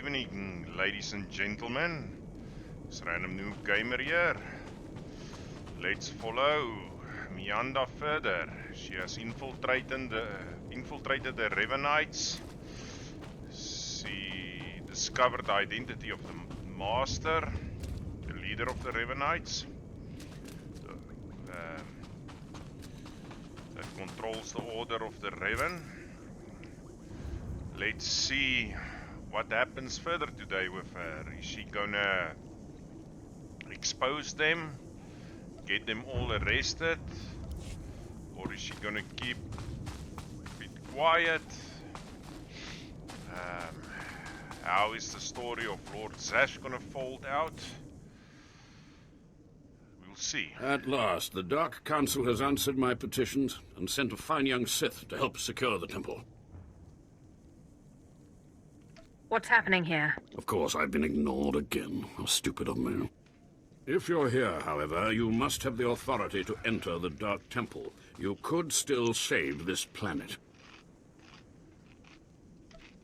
evening, ladies and gentlemen. It's Random Noob Gamer here. Let's follow Miyanda further. She has infiltrated the Revenites. She discovered the identity of the Master, the leader of the Revenites, that controls the Order of the Reven. Let's see what happens further today with her. Is she gonna expose them, get them all arrested, or is she gonna keep it quiet? How is the story of Lord Zash gonna fold out? We'll see. At last, the Dark Council has answered my petitions and sent a fine young Sith to help secure the temple. What's happening here? Of course, I've been ignored again. How stupid of me. If you're here, however, you must have the authority to enter the Dark Temple. You could still save this planet.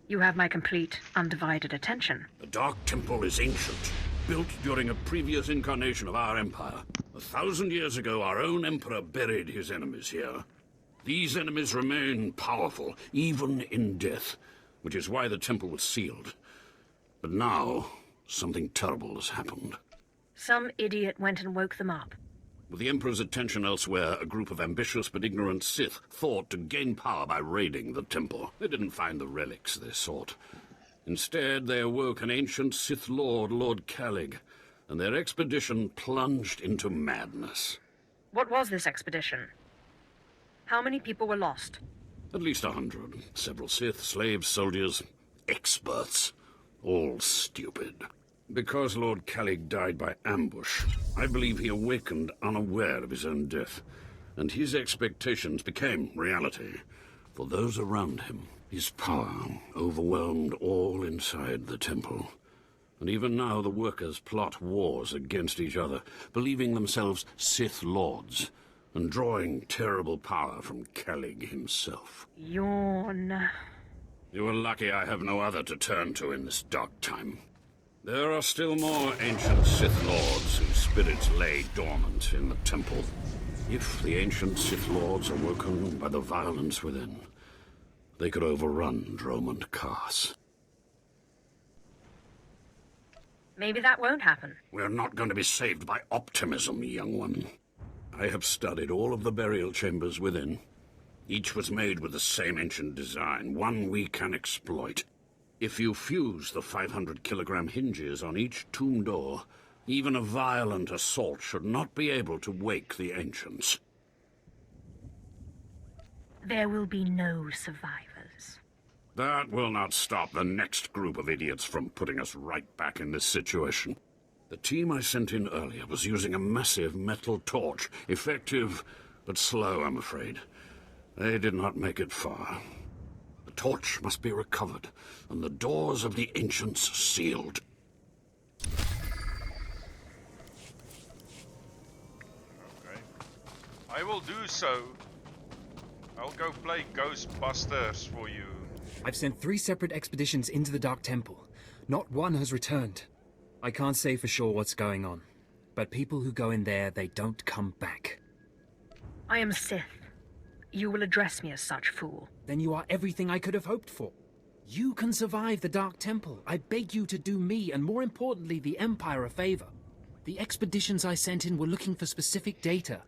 You have my complete, undivided attention. The Dark Temple is ancient, built during a previous incarnation of our empire. 1,000 years ago, our own emperor buried his enemies here. These enemies remain powerful, even in death, which is why the temple was sealed. But now, something terrible has happened. Some idiot went and woke them up. With the Emperor's attention elsewhere, a group of ambitious but ignorant Sith thought to gain power by raiding the temple. They didn't find the relics they sought. Instead, they awoke an ancient Sith Lord, Lord Calig, and their expedition plunged into madness. What was this expedition? How many people were lost? At least 100. Several Sith, slaves, soldiers, experts. All stupid. Because Lord Calig died by ambush, I believe he awakened unaware of his own death, and his expectations became reality for those around him. His power overwhelmed all inside the temple. And even now the workers plot wars against each other, believing themselves Sith Lords, and drawing terrible power from Calig himself. Yawn. You are lucky I have no other to turn to in this dark time. There are still more ancient Sith Lords whose spirits lay dormant in the temple. If the ancient Sith Lords are woken by the violence within, they could overrun Dromund Kaas. Maybe that won't happen. We're not going to be saved by optimism, young one. I have studied all of the burial chambers within. Each was made with the same ancient design, one we can exploit. If you fuse the 500-kilogram hinges on each tomb door, even a violent assault should not be able to wake the ancients. There will be no survivors. That will not stop the next group of idiots from putting us right back in this situation. The team I sent in earlier was using a massive metal torch. Effective, but slow, I'm afraid. They did not make it far. The torch must be recovered, and the doors of the ancients sealed. Okay. I will do so. I'll go play Ghostbusters for you. I've sent 3 separate expeditions into the Dark Temple. Not one has returned. I can't say for sure what's going on, but people who go in there, they don't come back. I am Sith. You will address me as such, fool. Then you are everything I could have hoped for. You can survive the Dark Temple. I beg you to do me, and more importantly, the Empire a favor. The expeditions I sent in were looking for specific data.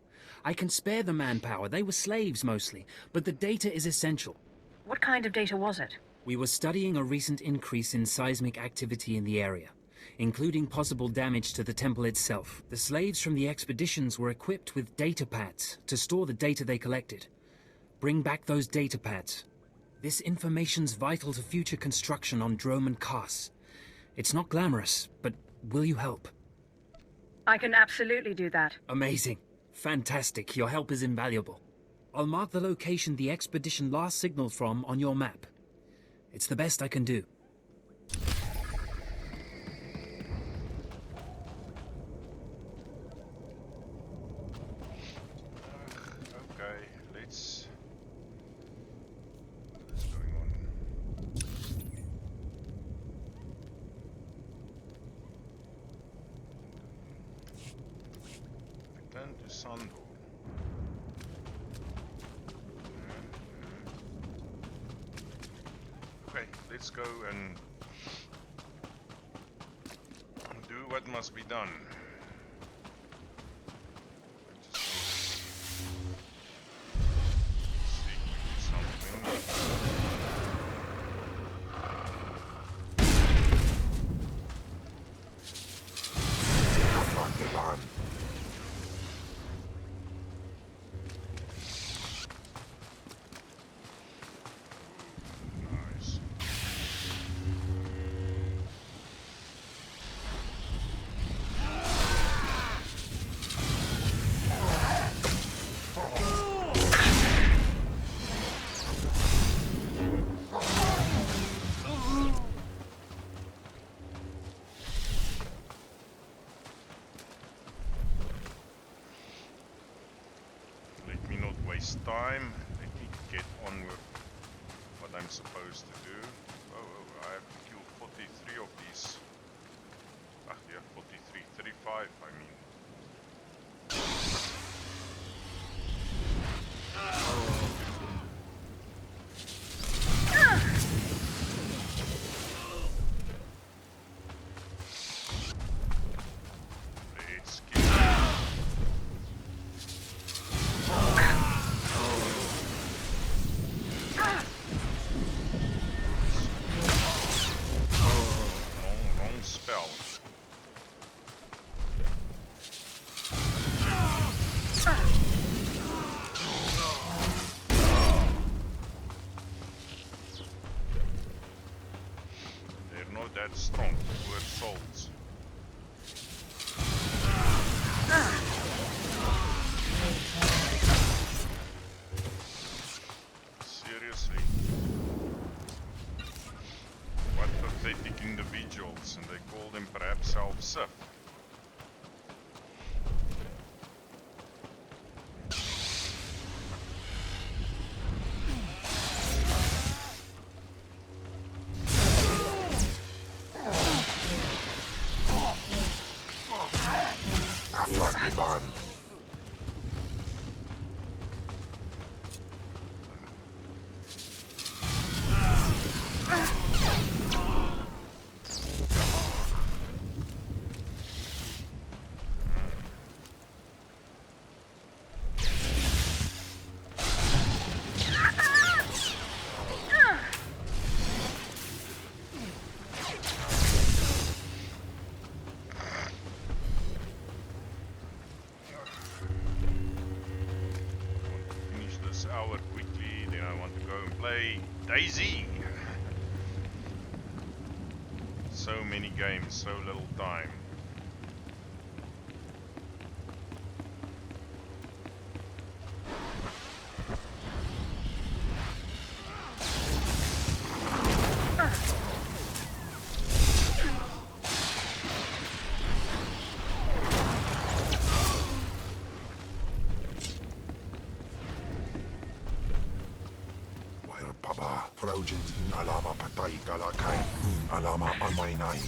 I can spare the manpower. They were slaves mostly, but the data is essential. What kind of data was it? We were studying a recent increase in seismic activity in the area, including possible damage to the temple itself. The slaves from the expeditions were equipped with data pads to store the data they collected. Bring back those data pads. This information's vital to future construction on Dromund Kaas. It's not glamorous, but will you help? I can absolutely do that. Amazing. Fantastic. Your help is invaluable. I'll mark the location the expedition last signaled from on your map. It's the best I can do. Okay, let's... What's going on? Return to Sandor. Okay, let's go and do what must be done. Nice. Let me not waste time. Let me get on with what I'm supposed to do. Oh, I have to kill 43 of these. Ah, yeah, 43, 35, I mean. Let's get wrong spell. They're not that strong, poor souls. Seriously. What pathetic individuals, and they call them perhaps self-sif. Finish this hour quickly, then I want to go and play Daisy. So many games, so little time. Papa, Fraugen, Alama Patai Galakai, Alama Almainai.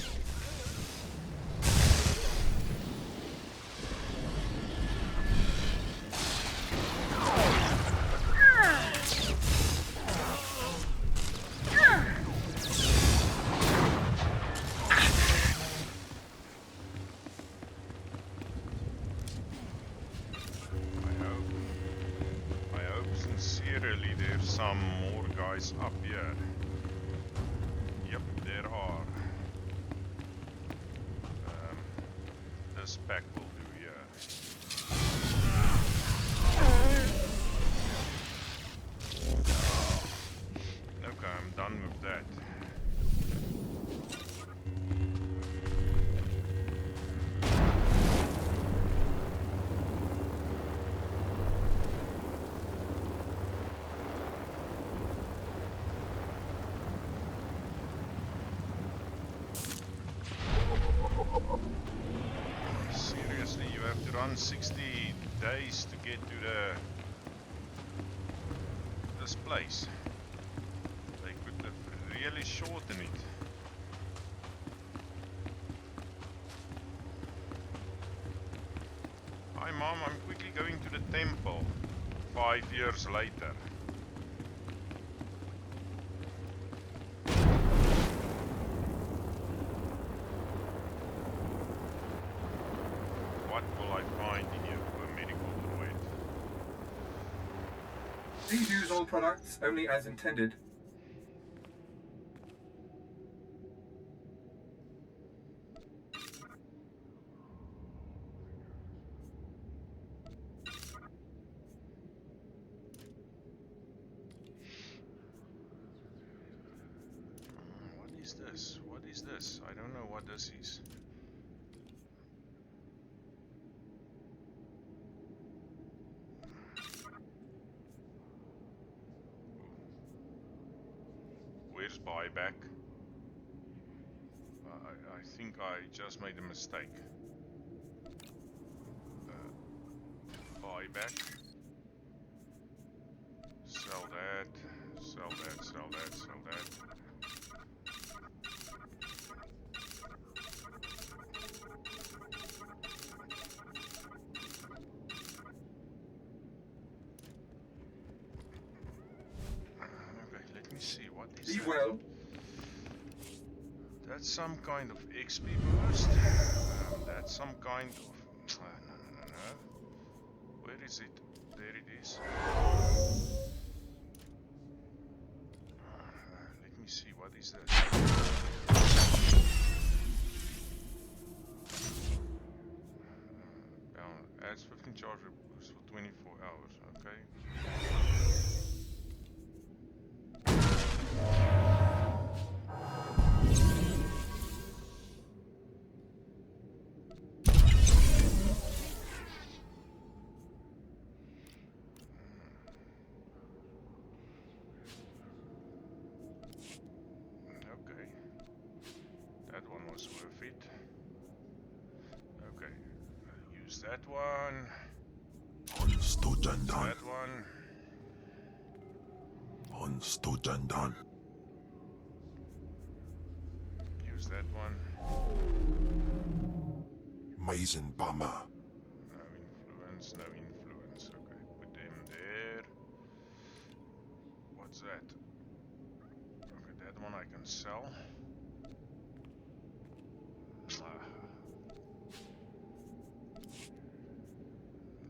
I hope sincerely there's some more guys up here. Yep, there are. This pack will do, yeah. Okay, I'm done with that. Seriously, you have to run 60 days to get to this place. They could have really shortened it. Hi Mom, I'm quickly we going to the temple 5 years later? What will I find in here for a medical droid? Please use all products only as intended. What is this? What is this? I don't know what this is. Where's buyback? I think I just made a mistake. Buyback. Sell that. Sell that. Sell that. Sell that. Okay, let me see. What is Be that? well. That's some kind of XP boost. That's some kind of... no. Where is it? There it is. Let me see, what is that? Adds 15 charge boost for 24 hours, okay. Okay, that one was worth it. Okay, use that one. Onstujandan. That one. Onstujandan. Use that one. Maizen Bama. No influence, no influence. Okay, put them there. What's that? Okay, that one I can sell.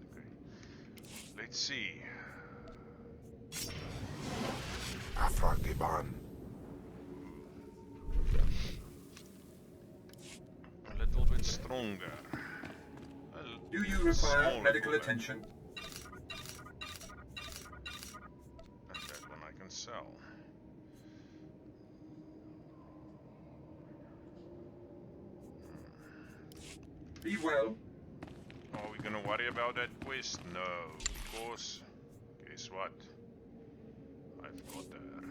Okay, let's see. Afragiban. A little bit stronger. Do you require Smaller medical bullet. attention? And that one I can sell. Be well. Are we gonna worry about that quest? No, because guess what? I've got her.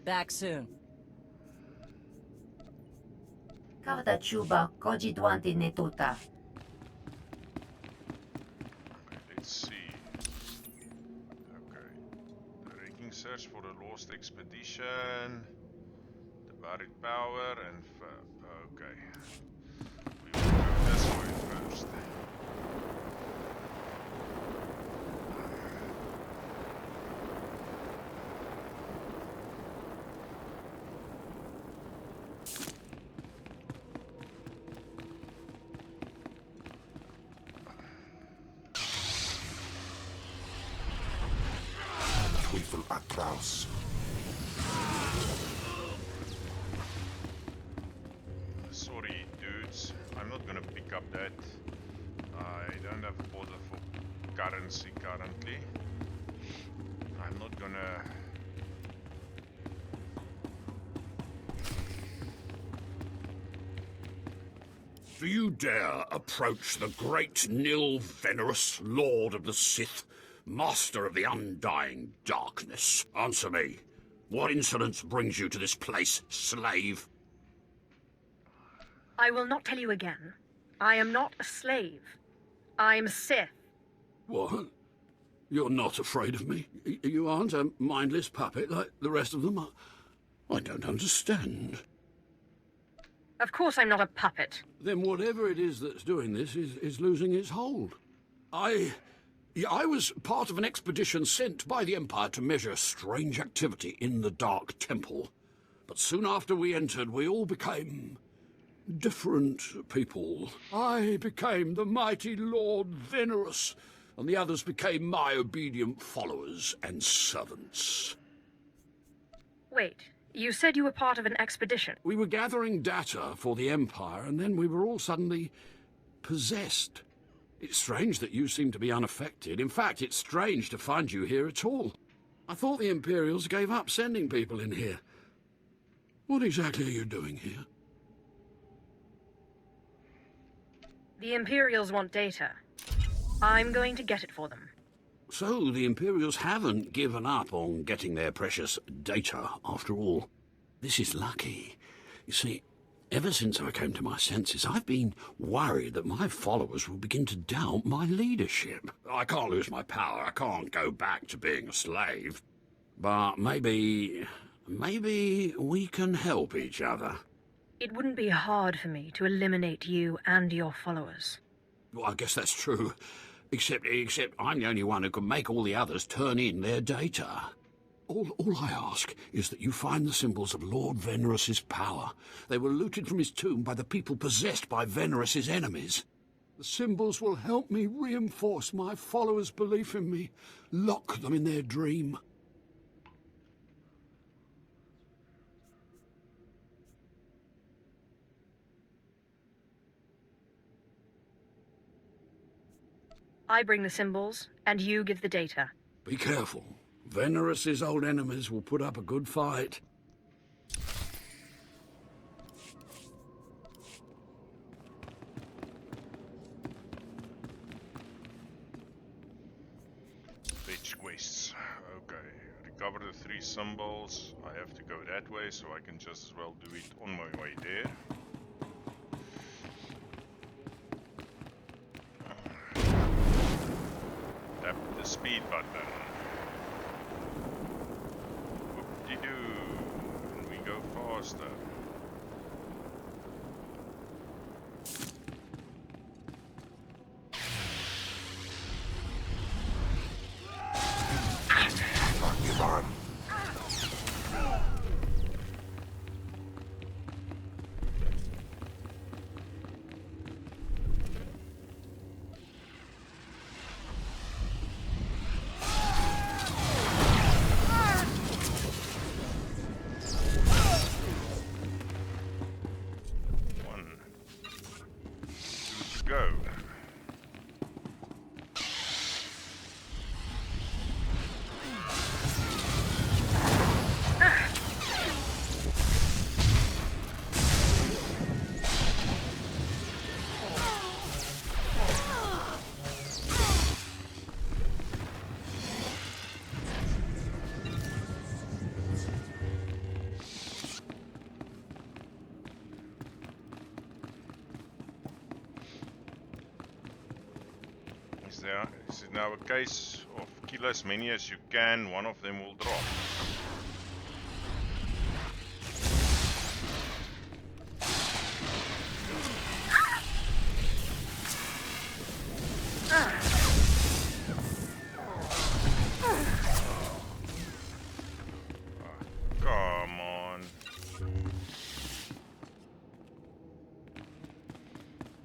Back soon. Kauta chuba koji duanti netuta. Okay, let's see. Okay. The wrecking search for the lost expedition. The buried power and okay. We will go this way first. Twyfel Atraus. Sorry, dudes. I'm not gonna pick up that. I don't have a border for currency currently. I'm not gonna... Do you dare approach the great Nil Venerus, Lord of the Sith, Master of the Undying Darkness? Answer me. What insolence brings you to this place, slave? I will not tell you again. I am not a slave. I'm Sith. What? You're not afraid of me? You aren't a mindless puppet like the rest of them? I don't understand. Of course I'm not a puppet. Then whatever it is that's doing this is losing its hold. I was part of an expedition sent by the Empire to measure strange activity in the Dark Temple. But soon after we entered, we all became different people. I became the mighty Lord Venerus, and the others became my obedient followers and servants. Wait, you said you were part of an expedition. We were gathering data for the Empire, and then we were all suddenly possessed. It's strange that you seem to be unaffected. In fact, it's strange to find you here at all. I thought the Imperials gave up sending people in here. What exactly are you doing here? The Imperials want data. I'm going to get it for them. So the Imperials haven't given up on getting their precious data, after all. This is lucky. You see, ever since I came to my senses, I've been worried that my followers will begin to doubt my leadership. I can't lose my power. I can't go back to being a slave. But maybe we can help each other. It wouldn't be hard for me to eliminate you and your followers. Well, I guess that's true. Except I'm the only one who can make all the others turn in their data. All I ask is that you find the symbols of Lord Venerus's power. They were looted from his tomb by the people possessed by Venerus's enemies. The symbols will help me reinforce my followers' belief in me, lock them in their dream. I bring the symbols, and you give the data. Be careful. Venerus's old enemies will put up a good fight. Fetch quests. Okay. Recover the 3 symbols. I have to go that way, so I can just as well do it on my way there. Tap the speed button. Whoop-de-doo. And we go faster. Ivan. Go. Is it now a case of kill as many as you can, one of them will drop? Come on.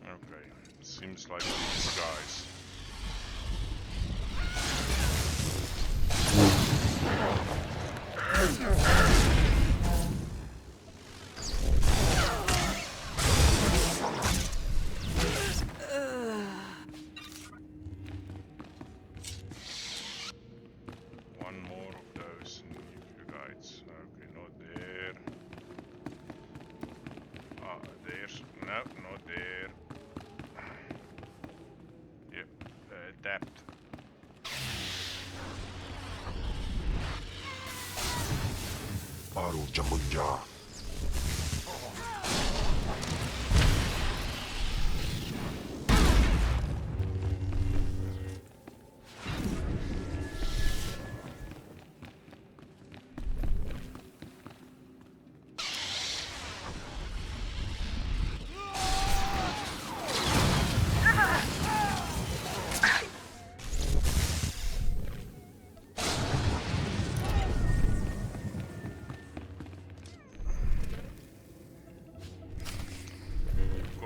Okay, seems like these guys. One more of those nuclear guides. Okay, not there. Ah, there's no, not there. Yep, tapped. Baru Jamunja.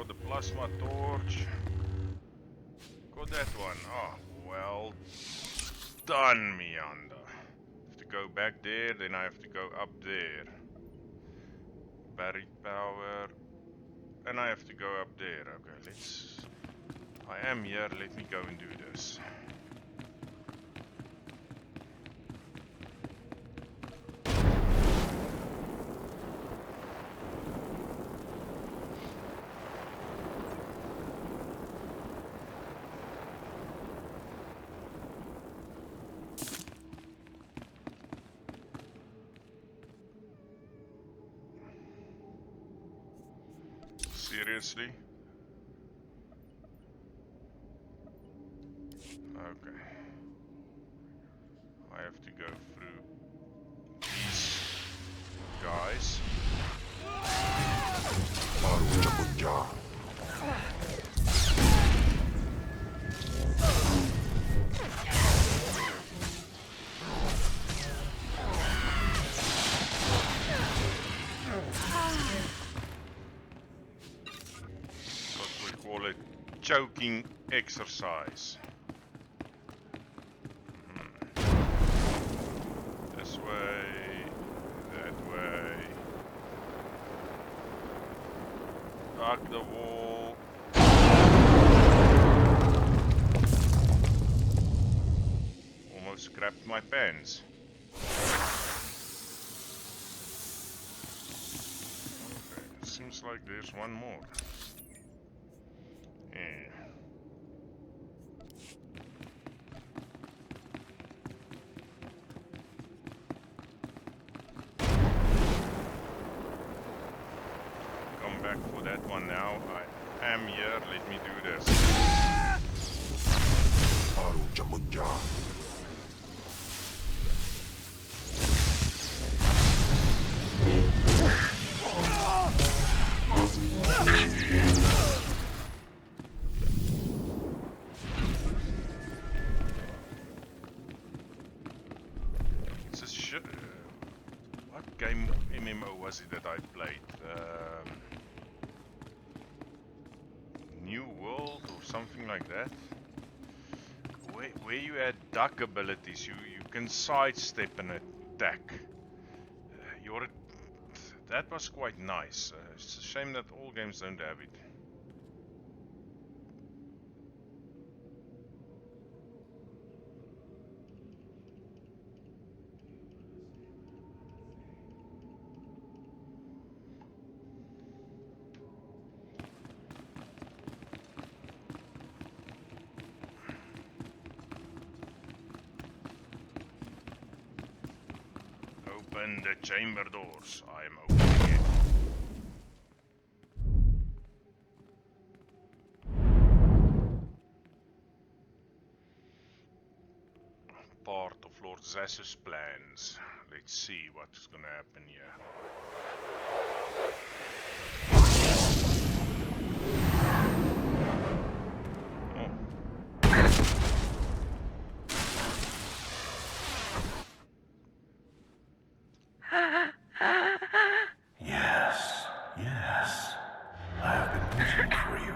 got the plasma torch. Got that one. Oh, well done, Miyanda. Have to go back there, then I have to go up there. Buried power. And I have to go up there. Okay, let's... I am here, let me go and do this. Seriously? Okay. I have to go through these guys. What we call it choking exercise. This way, that way. Hug the wall. Almost grabbed my pants. Okay, it seems like there's one more. Yeah. Come back for that one now. I am here, let me do this. It's a shit. What game MMO was it that I played? New World or something like that? Where you had duck abilities, you can sidestep and attack. That was quite nice. It's a shame that all games don't have it. Open the chamber doors. I am opening it. Part of Lord Zassus' plans. Let's see what's gonna happen here. Yes, yes. I have been waiting for you.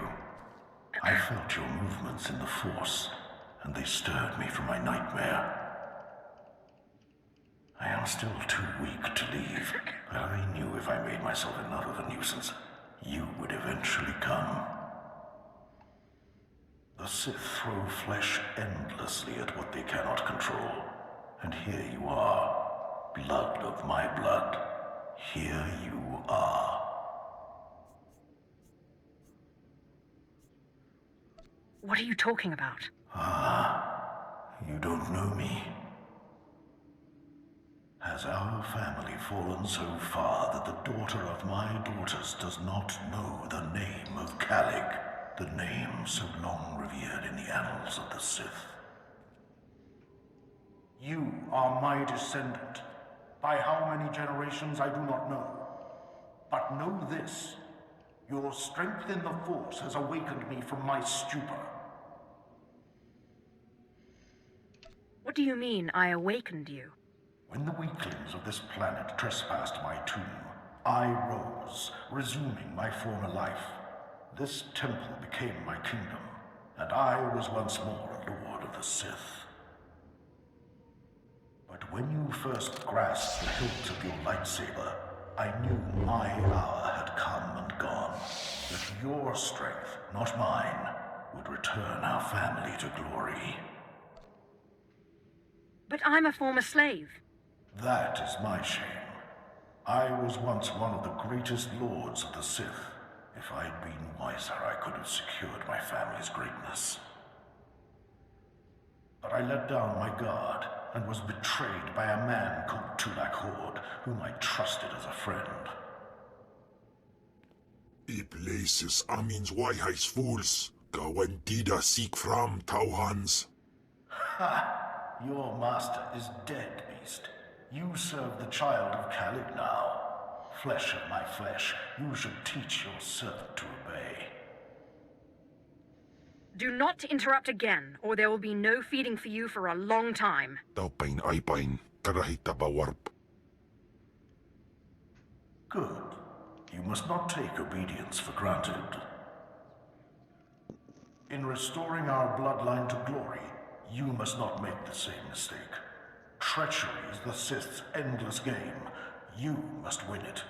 I felt your movements in the Force, and they stirred me from my nightmare. I am still too weak to leave, but I knew if I made myself enough of a nuisance, you would eventually come. The Sith throw flesh endlessly at what they cannot control. And here you are, blood of my blood. Here you are. What are you talking about? You don't know me. Has our family fallen so far that the daughter of my daughters does not know the name of Calig, the name so long revered in the annals of the Sith? You are my descendant. By how many generations, I do not know. But know this. Your strength in the Force has awakened me from my stupor. What do you mean, I awakened you? When the weaklings of this planet trespassed my tomb, I rose, resuming my former life. This temple became my kingdom, and I was once more a lord of the Sith. But when you first grasped the hilt of your lightsaber, I knew my hour had come and gone. That your strength, not mine, would return our family to glory. But I'm a former slave. That is my shame. I was once one of the greatest lords of the Sith. If I'd been wiser, I could have secured my family's greatness. But I let down my guard and was betrayed by a man called Tulak Hord, whom I trusted as a friend. I places Amin's Waiheis fools. Gawantida seek from Tauhans. Ha! Your master is dead, beast. You serve the child of Calig now. Flesh of my flesh, you should teach your servant to obey. Do not interrupt again, or there will be no feeding for you for a long time. Taupain aipain, karahita bawarp. Good. You must not take obedience for granted. In restoring our bloodline to glory, you must not make the same mistake. Treachery is the Sith's endless game. You must win it.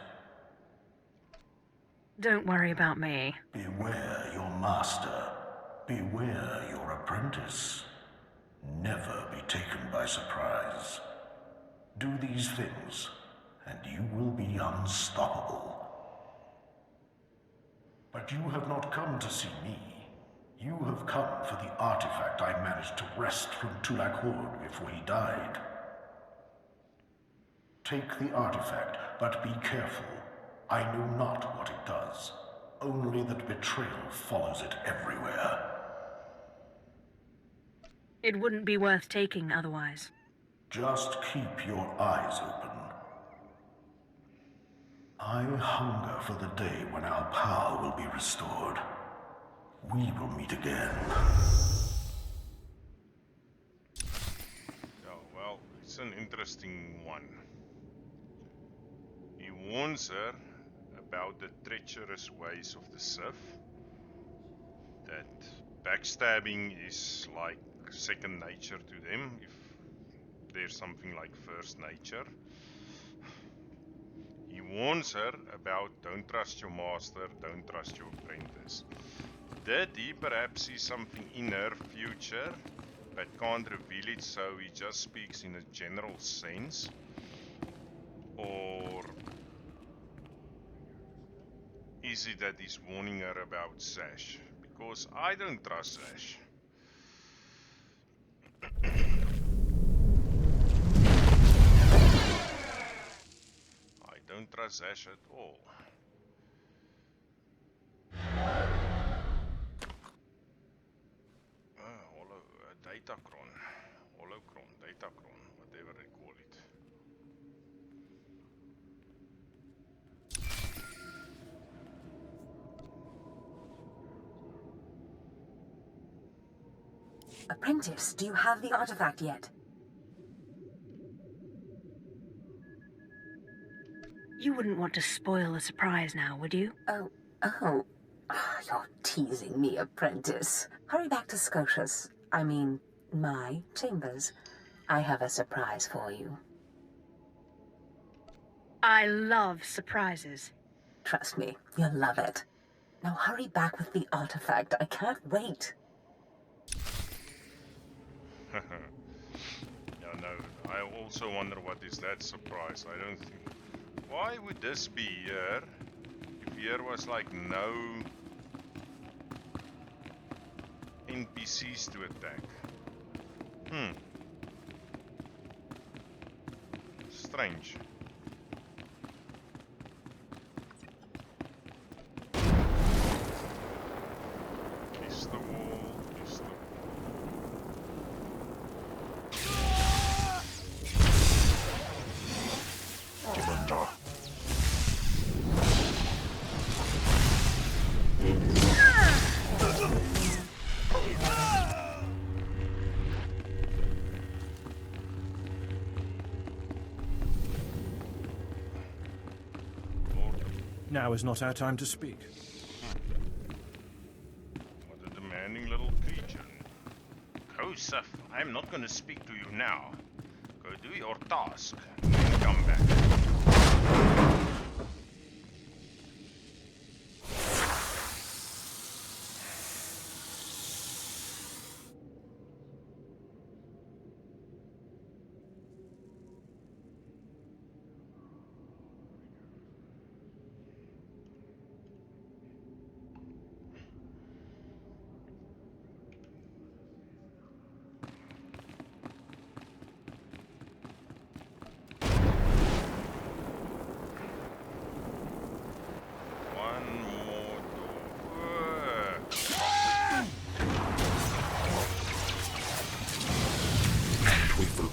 Don't worry about me. Beware your master. Beware your apprentice. Never be taken by surprise. Do these things, and you will be unstoppable. But you have not come to see me. You have come for the artifact I managed to wrest from Tulak Hord before he died. Take the artifact, but be careful. I know not what it does. Only that betrayal follows it everywhere. It wouldn't be worth taking otherwise. Just keep your eyes open. I hunger for the day when our power will be restored. We will meet again. Oh, well, it's an interesting one. He warns her about the treacherous ways of the Sith. That backstabbing is like second nature to them, if there's something like first nature. He warns her about don't trust your master, don't trust your apprentice. Did he perhaps see something in her future but can't reveal it, so he just speaks in a general sense? Or is it that he's warning her about Zash? Because I don't trust Zash. I don't trust Zash at all. Datacron, holocron, datacron, whatever they call it. Apprentice, do you have the artifact yet? You wouldn't want to spoil the surprise now, would you? Oh. You're teasing me, apprentice. Hurry back to Scotia's. I mean, my chambers. I have a surprise for you. I love surprises. Trust me, you'll love it. Now hurry back with the artifact. I can't wait. Yeah, no, I also wonder what is that surprise. I don't think... Why would this be here? If here was like no NPCs to attack. Strange. Kiss the wall, kiss the wall. Miyanda. Now is not our time to speak. Understanding little creature. Go, Sif. I'm not going to speak to you now. Go do your task. And then come back.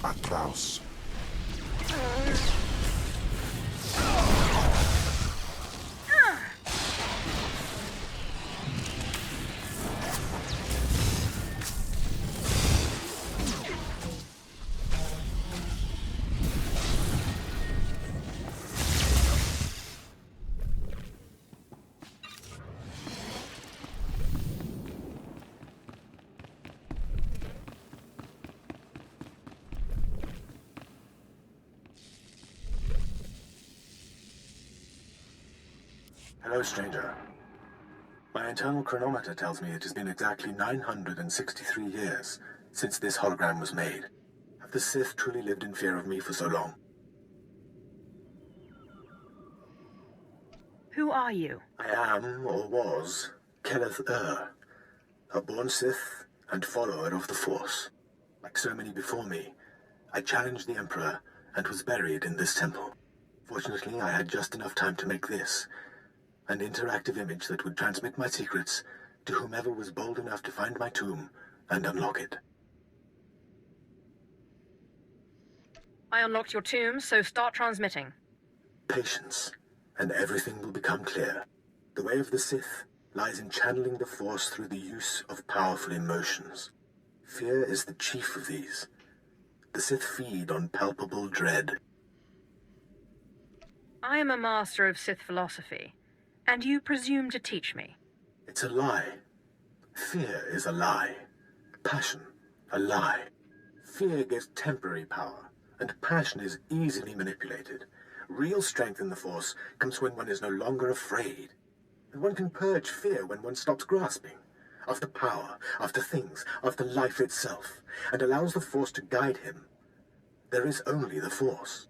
Atlas. Hello, stranger. My internal chronometer tells me it has been exactly 963 years since this hologram was made. Have the Sith truly lived in fear of me for so long? Who are you? I am, or was, SWTOR, a born Sith and follower of the Force. Like so many before me, I challenged the Emperor and was buried in this temple. Fortunately, I had just enough time to make this, an interactive image that would transmit my secrets to whomever was bold enough to find my tomb and unlock it. I unlocked your tomb, so start transmitting. Patience, and everything will become clear. The way of the Sith lies in channeling the Force through the use of powerful emotions. Fear is the chief of these. The Sith feed on palpable dread. I am a master of Sith philosophy, and you presume to teach me. It's a lie. Fear is a lie. Passion, a lie. Fear gives temporary power, and passion is easily manipulated. Real strength in the Force comes when one is no longer afraid. And one can purge fear when one stops grasping. After power, after things, after life itself, and allows the Force to guide him. There is only the Force.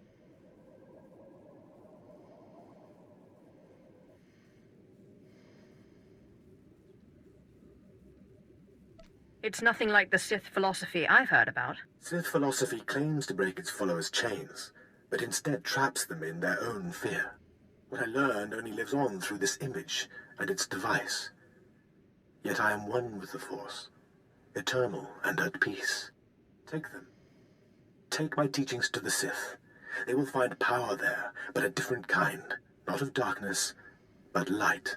It's nothing like the Sith philosophy I've heard about. Sith philosophy claims to break its followers' chains, but instead traps them in their own fear. What I learned only lives on through this image and its device. Yet I am one with the Force, eternal and at peace. Take them. Take my teachings to the Sith. They will find power there, but a different kind. Not of darkness, but light.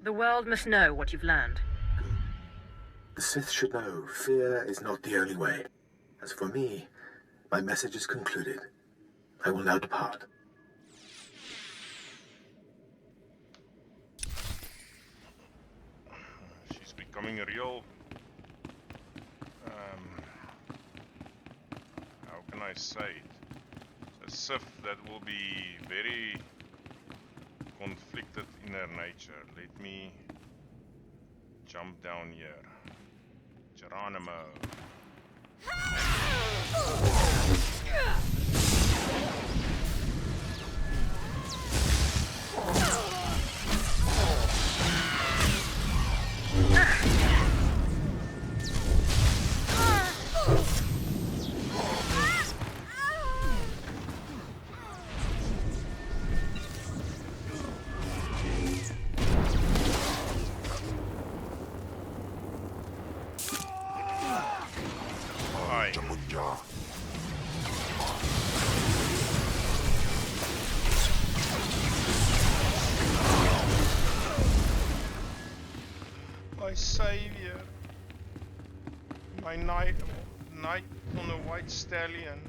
The world must know what you've learned. The Sith should know fear is not the only way. As for me, my message is concluded. I will now depart. She's becoming real. How can I say it? A Sith that will be very conflicted in her nature. Let me jump down here. Geronimo. My savior, my Knight on a white stallion.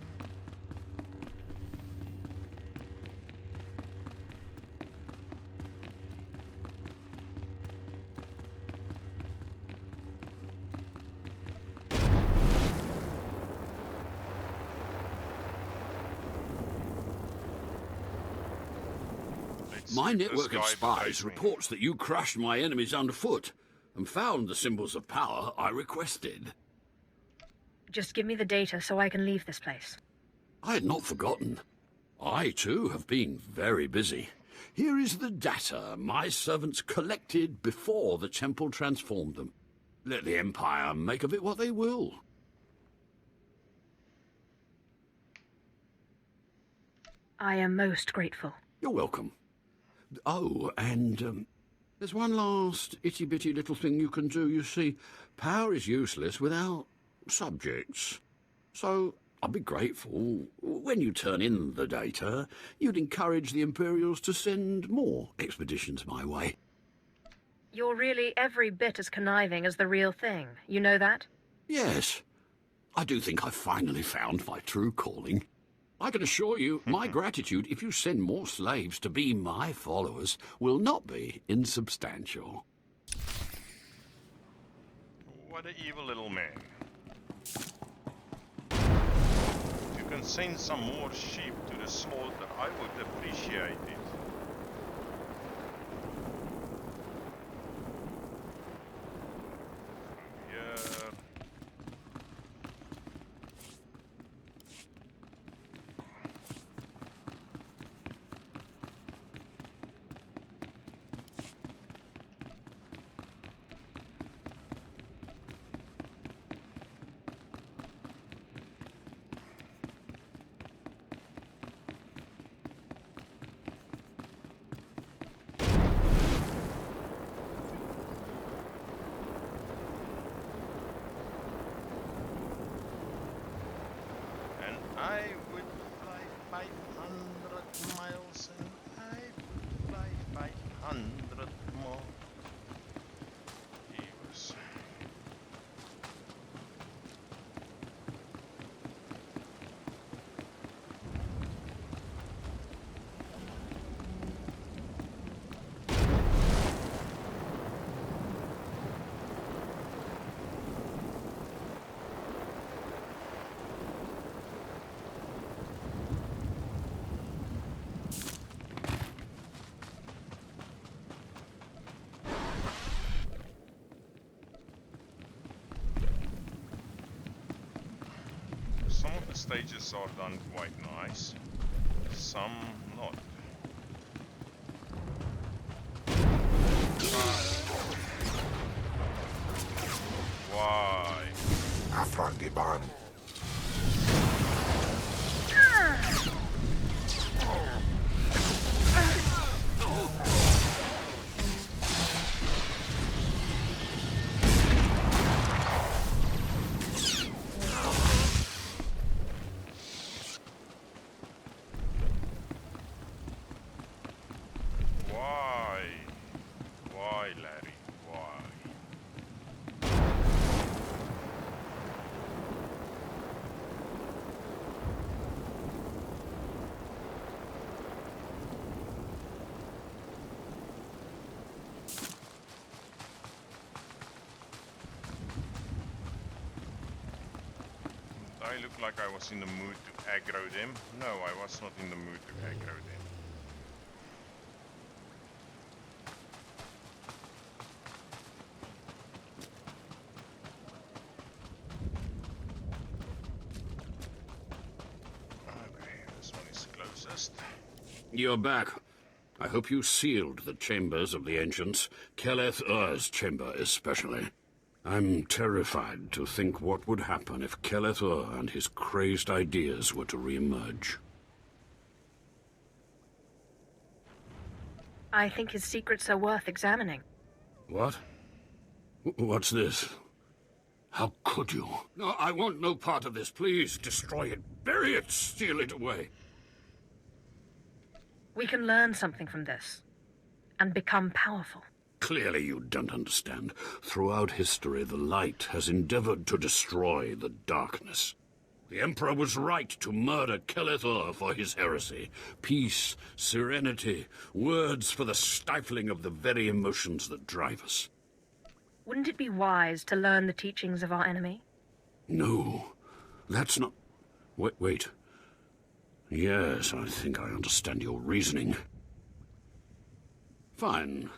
My network of spies reports that you crushed my enemies underfoot and found the symbols of power I requested. Just give me the data so I can leave this place. I had not forgotten. I, too, have been very busy. Here is the data my servants collected before the temple transformed them. Let the Empire make of it what they will. I am most grateful. You're welcome. Oh, and there's one last itty-bitty little thing you can do. You see, power is useless without subjects. So I'd be grateful when you turn in the data, you'd encourage the Imperials to send more expeditions my way. You're really every bit as conniving as the real thing. You know that? Yes. I do think I've finally found my true calling. I can assure you, my gratitude, if you send more slaves to be my followers, will not be insubstantial. What an evil little man. If you can send some more sheep to the slaughter, I would appreciate it. I would fly 500 miles and I'd fly 500 more. He was... Some of the stages are done quite nice, some not. Why? Afrangiban. Why, Larry? Why? I look like I was in the mood to aggro them. No, I was not in the mood to aggro them. You're back. I hope you sealed the chambers of the ancients, SWTOR's chamber especially. I'm terrified to think what would happen if SWTOR and his crazed ideas were to re-emerge. I think his secrets are worth examining. What? What's this? How could you? No, I want no part of this. Please, destroy it. Bury it. Steal it away. We can learn something from this, and become powerful. Clearly you don't understand. Throughout history, the light has endeavored to destroy the darkness. The Emperor was right to murder SWTOR for his heresy. Peace, serenity, words for the stifling of the very emotions that drive us. Wouldn't it be wise to learn the teachings of our enemy? No, that's not... Wait. Yes, I think I understand your reasoning. Fine.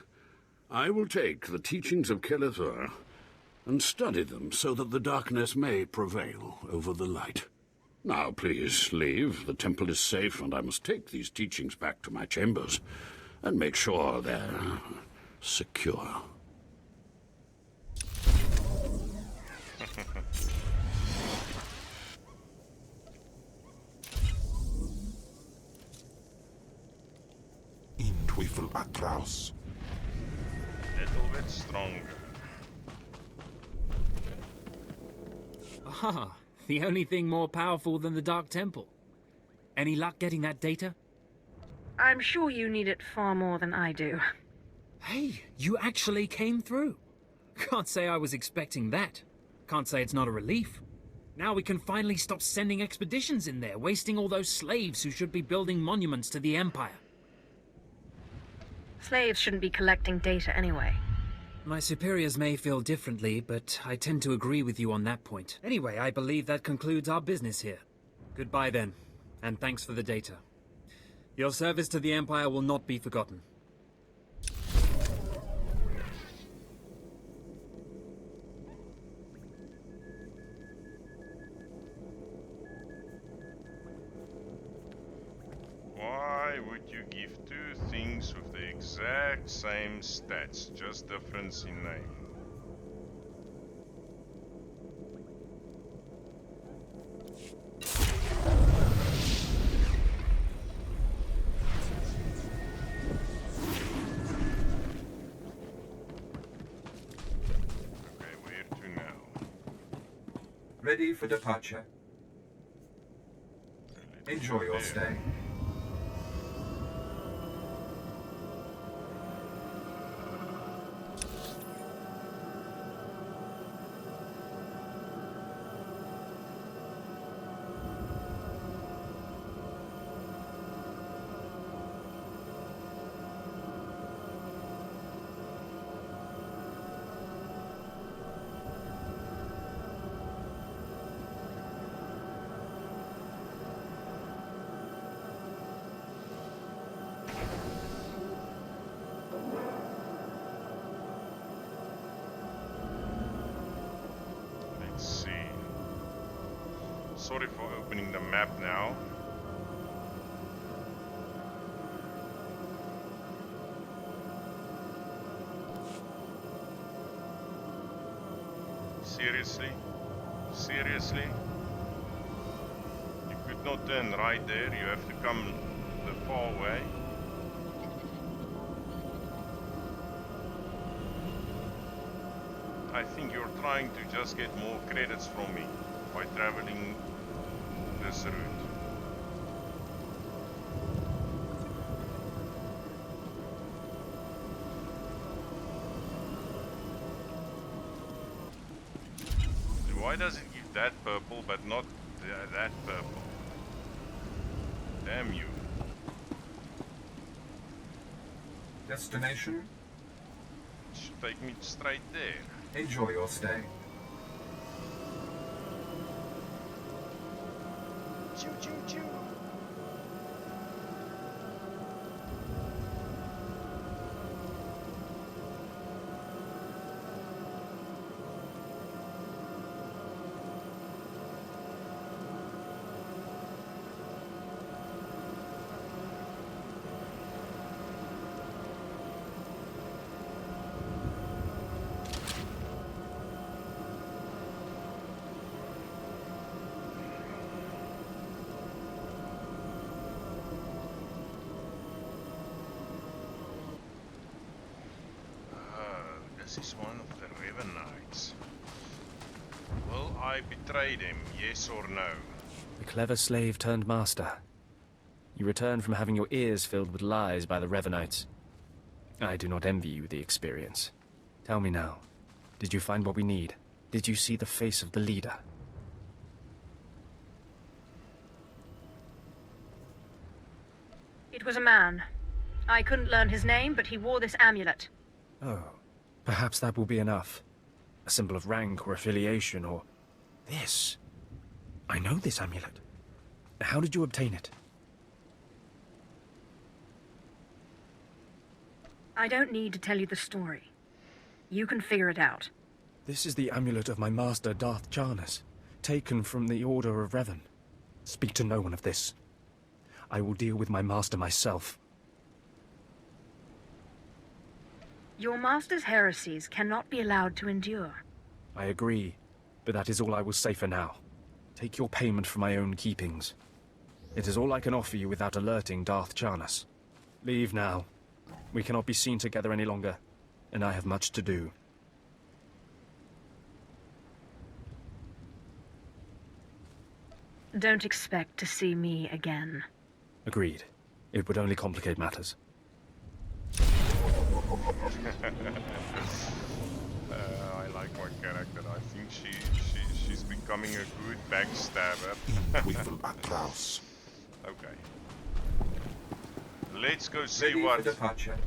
I will take the teachings of SWTOR and study them so that the darkness may prevail over the light. Now, please, leave. The temple is safe, and I must take these teachings back to my chambers and make sure they're secure. In Twyfel Atraus. Little bit stronger. Ah, the only thing more powerful than the Dark Temple. Any luck getting that data? I'm sure you need it far more than I do. Hey, you actually came through. Can't say I was expecting that. Can't say it's not a relief. Now we can finally stop sending expeditions in there, wasting all those slaves who should be building monuments to the Empire. Slaves shouldn't be collecting data anyway. My superiors may feel differently, but I tend to agree with you on that point. Anyway, I believe that concludes our business here. Goodbye then, and thanks for the data. Your service to the Empire will not be forgotten. Why would you give two things with the exact same stats, just difference in name? Okay, where to now? Ready for departure. Enjoy your stay. Let's see. Sorry for opening the map now. Seriously? Seriously? You could not turn right there, you have to come the far way. I think you're trying to just get more credits from me by traveling this route. Why does it give that purple but not that purple? Damn you. Destination? It should take me straight there. Enjoy your stay. Choo choo choo. This is one of the River Knights. Will I betray them, yes or no? The clever slave turned master. You returned from having your ears filled with lies by the Revenants. I do not envy you the experience. Tell me now, did you find what we need? Did you see the face of the leader? It was a man. I couldn't learn his name, but he wore this amulet. Oh, perhaps that will be enough. A symbol of rank or affiliation or... This. I know this amulet. How did you obtain it? I don't need to tell you the story. You can figure it out. This is the amulet of my master, Darth Jarnus, taken from the Order of Revan. Speak to no one of this. I will deal with my master myself. Your master's heresies cannot be allowed to endure. I agree, but that is all I will say for now. Take your payment for my own keepings. It is all I can offer you without alerting Darth Jarnus. Leave now. We cannot be seen together any longer, and I have much to do. Don't expect to see me again. Agreed. It would only complicate matters. I like my character. I think she's becoming a good backstabber. Okay. Let's go see Ready what for departure.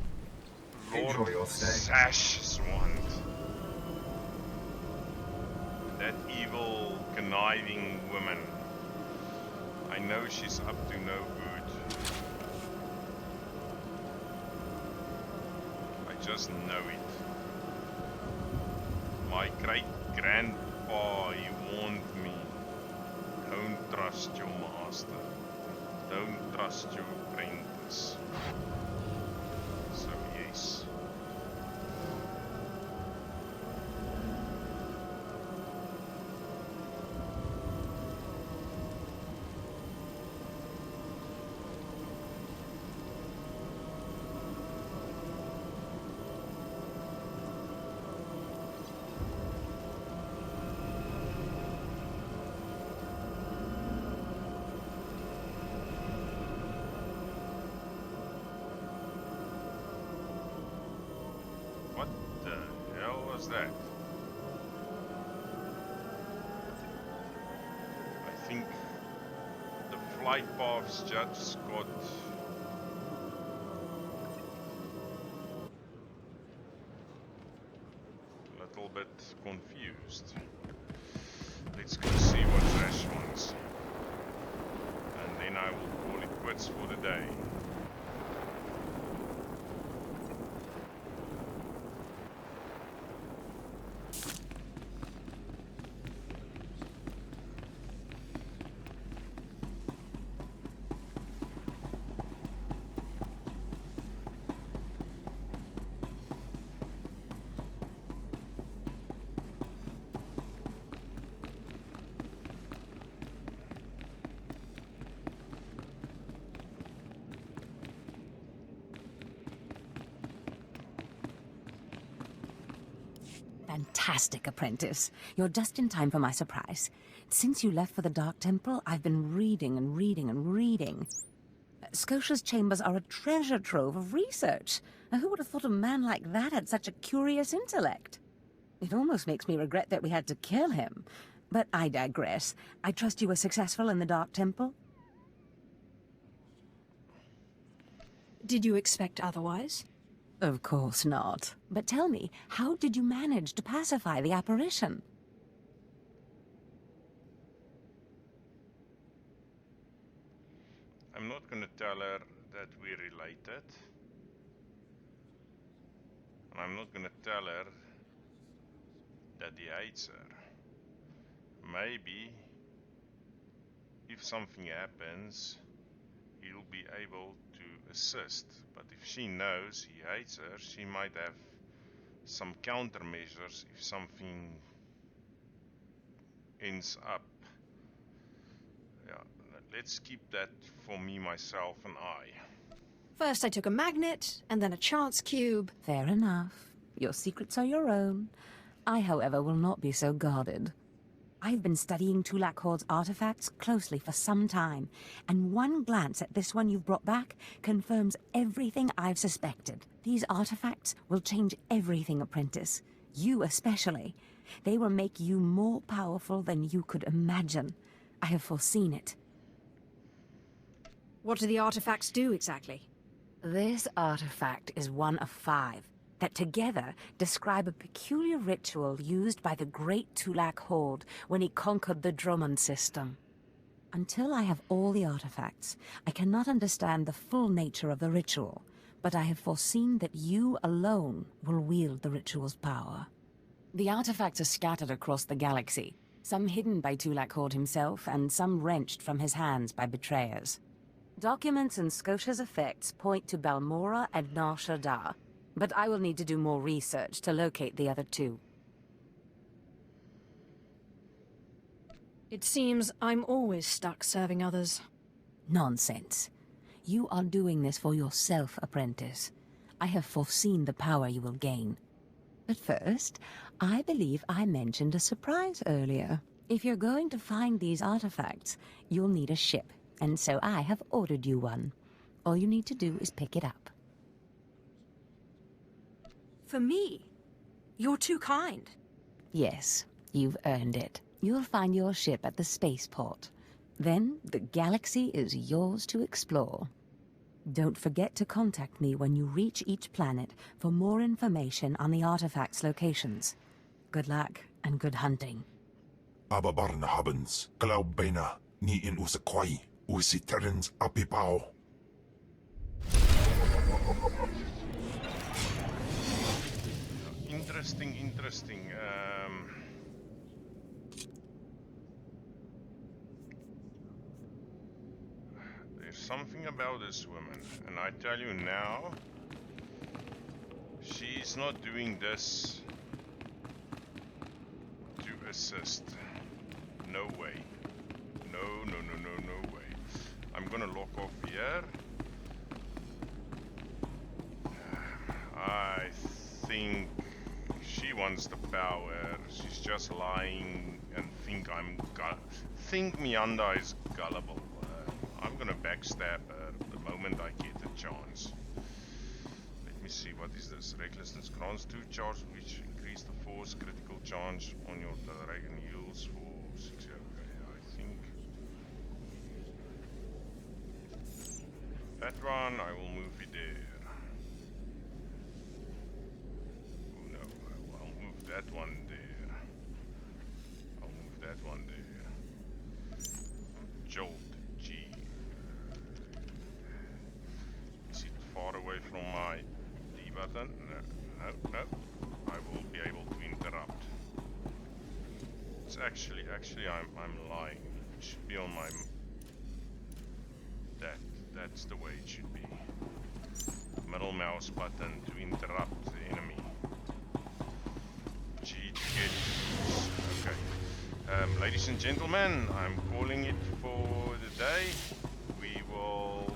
Enjoy Lord your stay. Sash's want. That evil, conniving woman. I know she's up to no good. I just know it. My great-grandpa, he warned me. Don't trust your master. Don't trust your apprentice. So yes. What the hell was that? I think the flight paths just got a little bit confused. Let's go see what Sash wants. And then I will call it quits for the day. Fantastic, apprentice. You're just in time for my surprise. Since you left for the Dark Temple, I've been reading and reading and reading. Scotia's chambers are a treasure trove of research. Now, who would have thought a man like that had such a curious intellect? It almost makes me regret that we had to kill him. But I digress. I trust you were successful in the Dark Temple? Did you expect otherwise? Of course not. But tell me, how did you manage to pacify the apparition? I'm not gonna tell her that we're related. And I'm not gonna tell her that he hates her. Maybe if something happens, he'll be able to assist. But if she knows he hates her, she might have some countermeasures if something ends up. Yeah, let's keep that for me, myself, and I. First I took a magnet, and then a chance cube. Fair enough. Your secrets are your own. I, however, will not be so guarded. I've been studying Tulak Horde's artifacts closely for some time, and one glance at this one you've brought back confirms everything I've suspected. These artifacts will change everything, Apprentice. You especially. They will make you more powerful than you could imagine. I have foreseen it. What do the artifacts do exactly? This artifact is one of 5 that together describe a peculiar ritual used by the great Tulak Horde when he conquered the Drummond system. Until I have all the artifacts, I cannot understand the full nature of the ritual, but I have foreseen that you alone will wield the ritual's power. The artifacts are scattered across the galaxy, some hidden by Tulak Horde himself and some wrenched from his hands by betrayers. Documents and Scotia's effects point to Balmora and Nar Shaddaa, but I will need to do more research to locate the other 2. It seems I'm always stuck serving others. Nonsense. You are doing this for yourself, Apprentice. I have foreseen the power you will gain. But first, I believe I mentioned a surprise earlier. If you're going to find these artifacts, you'll need a ship, and so I have ordered you one. All you need to do is pick it up. For me? You're too kind. Yes, you've earned it. You'll find your ship at the spaceport. Then the galaxy is yours to explore. Don't forget to contact me when you reach each planet for more information on the artifacts' locations. Good luck and good hunting. Ababarna habens, Glaubena, ni in usakwai, usiterens apipao. Interesting. There's something about this woman, and I tell you now, she's not doing this to assist. No way. No way. I'm gonna lock off here. I think she wants the power. She's just lying and think Miyanda is gullible. I'm gonna backstab her the moment I get a chance. Let me see, what is this? Recklessness grants 2 charge which increase the force critical charge on your dragon heals for 6 years. Okay, I think that one I will move it there. Oh no, I'll move that one there. I'll move that one there. Jolt G. Is it far away from my D button? No. I will be able to interrupt. It's actually I'm lying. It should be on my that's the way it should be. Middle mouse button to interrupt the enemy. G to get. Okay. Ladies and gentlemen, I'm calling it for the day. We will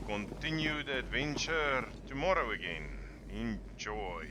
continue the adventure tomorrow again. Enjoy.